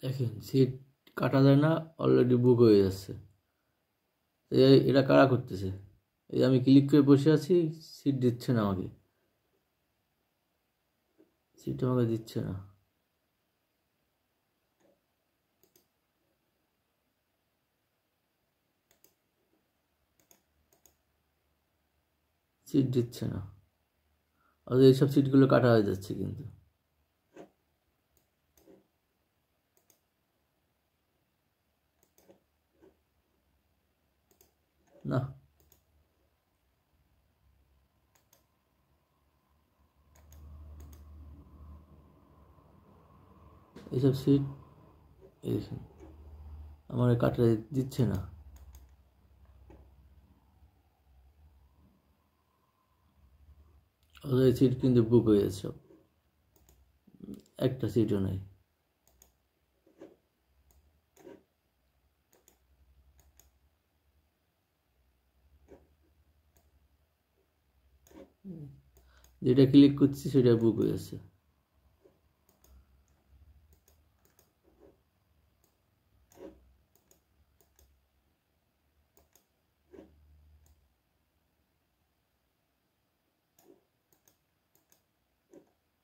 দেখেন সিট কাটা যায় না, অলরেডি বুক হয়ে যাচ্ছে। এরা কারা করতেছে? এই আমি ক্লিক করে বসে আছি, সিট দিচ্ছে না আমাকে, সিট আমাকে দিচ্ছে না। সিট দিচ্ছে না, আর এইসব সিটগুলো কাটা হয়ে যাচ্ছে কিন্তু না। এইসব সিট এই আমার কাটা দিচ্ছে না। ওদের সিট কিন্তু বুক হয়ে যাচ্ছে, একটা সিটও নেই। যেটা ক্লিক করছি সেটা বুক হয়ে যাচ্ছে।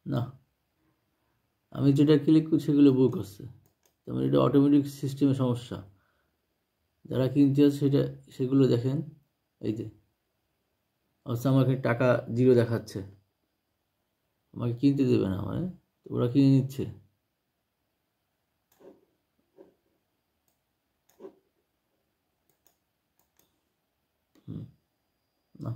না, আমি যেটা ক্লিক করছি সেগুলো বুক হচ্ছে। তেমন এটা অটোমেটিক সিস্টেমের সমস্যা। যারা কিনতে আছে সেগুলো দেখেন, এই যে অবশ্য আমাকে টাকা জিরো দেখাচ্ছে, আমাকে কিনতে দেবে না, মানে ওরা কিনে নিচ্ছে। না,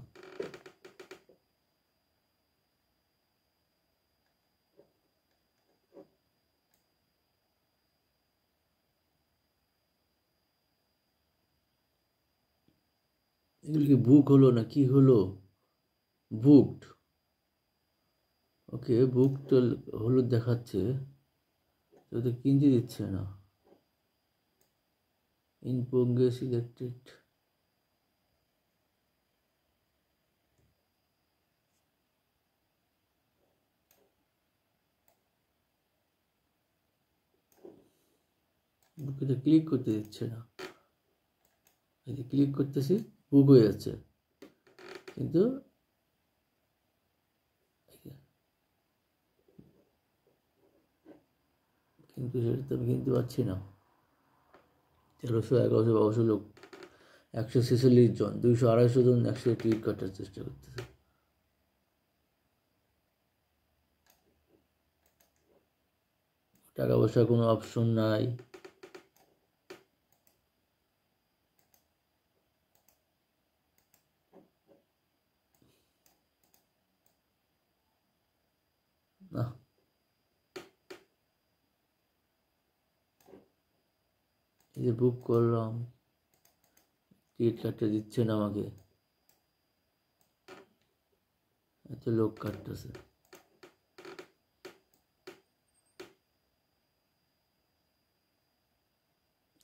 এগুলো কি বুক হলো না কি হলো? বুকড, ওকে বুক তো হলুদ দেখাচ্ছে, তো কিনতে দিচ্ছে না। ইন প্রোগ্রেস সিলেক্টেড, বুকে তো ক্লিক করতে দিচ্ছে না। এই যে ক্লিক করতেছি, বুক হয়ে যাচ্ছে, কিন্তু কিন্তু সেটা তো আমি কিনতে পারছি না। 1300, 1100, 1200 লোক, 146 জন, 200, 250 জন একসাথে টিকিট কাটার চেষ্টা করতেছে। টাকা পয়সার কোনো অপশন নাই। না, এই যে বুক করলাম, টিকিট কাটতে দিচ্ছে না আমাকে, এত লোক কাটতেছে।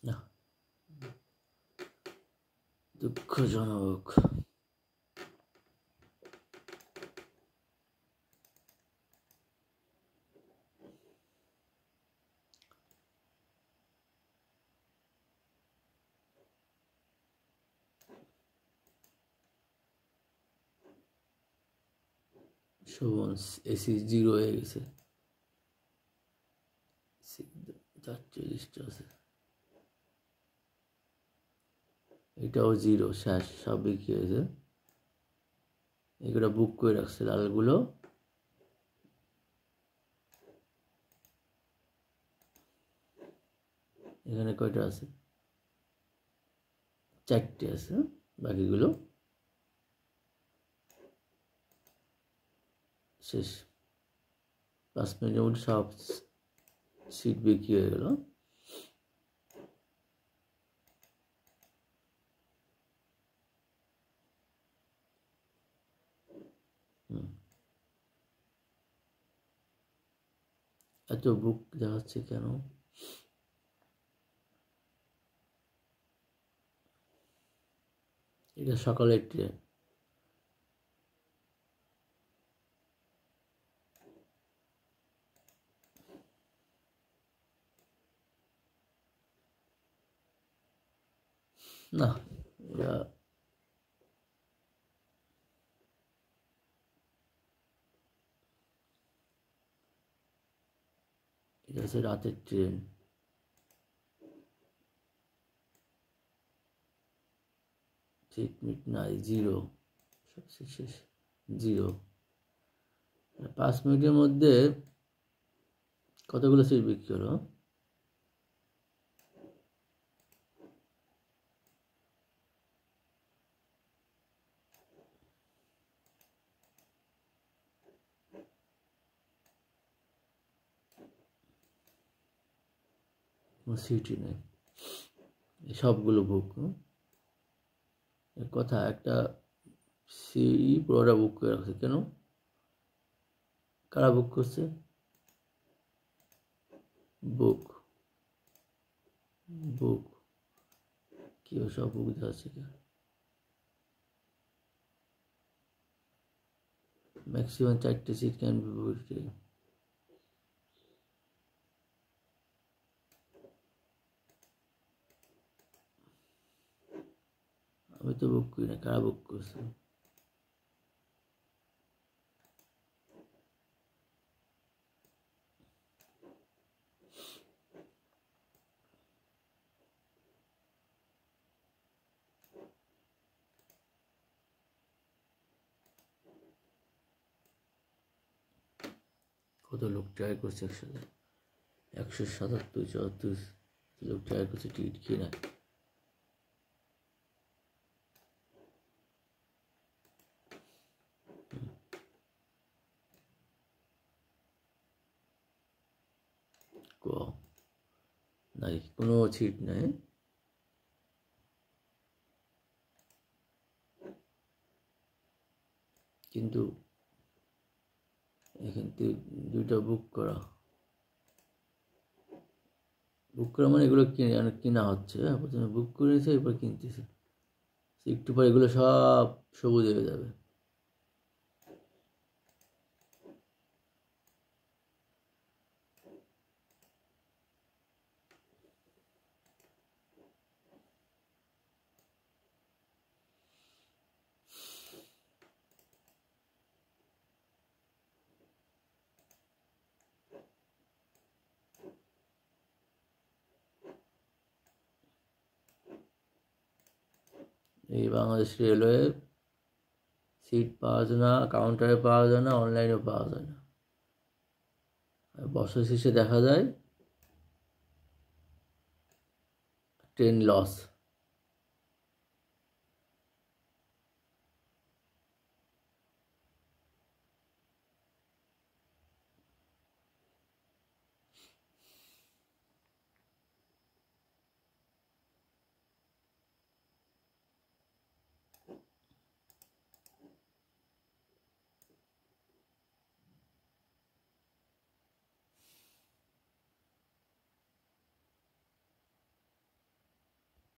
না, দুঃখজনক। শোভন এসি জিরো হয়ে গেছে, 44টা আছে, এটাও জিরো, শেষ, সব বিক্রি হয়েছে। এগুলো বুক করে রাখছে লালগুলো। এখানে কয়টা আছে? 4টে আছে, বাকিগুলো শেষ। 5 মিনিটের মধ্যে সব সিট বিক্রি হয়ে গেল। এত বুক দেখাচ্ছে কেন? এটা সকালের ট্রেন। না, এটা হচ্ছে রাতের ট্রেন। সিট মিট নাই, 0, সব শেষ, 0। 5 মিনিটের মধ্যে কতগুলো সিট বিক্রি হলো? সিটই নেই, সবগুলো বুক। কথা, একটা সিঁড়ি পুরোটা বুক করে রাখছে কেন? কারা বুক করছে? বুক বুক কি সব বুক দেওয়া আছে? ম্যাক্সিমাম 4টে সিট ক্যান বি বুকড। আমি তো বুক করি না, কারা বুক করছে? কত লোক ট্রাই করছে একসাথে? 177, 74 লোক ট্রাই করছে টিকিট কিনা। নাই, কোনো সিট নাই। কিন্তু এখান থেকে 2টা বুক করা মানে এগুলো কেনা হচ্ছে। প্রথমে বুক করেছে, এরপর কিনতেছে। একটু পর এগুলো সব সবুজ হয়ে যাবে। এই বাংলাদেশ রেলওয়ে সিট পাওয়া যায় না, কাউন্টারে পাওয়া যায় না, অনলাইনেও পাওয়া যায় না। বছর শেষে দেখা যায় ট্রেন লস।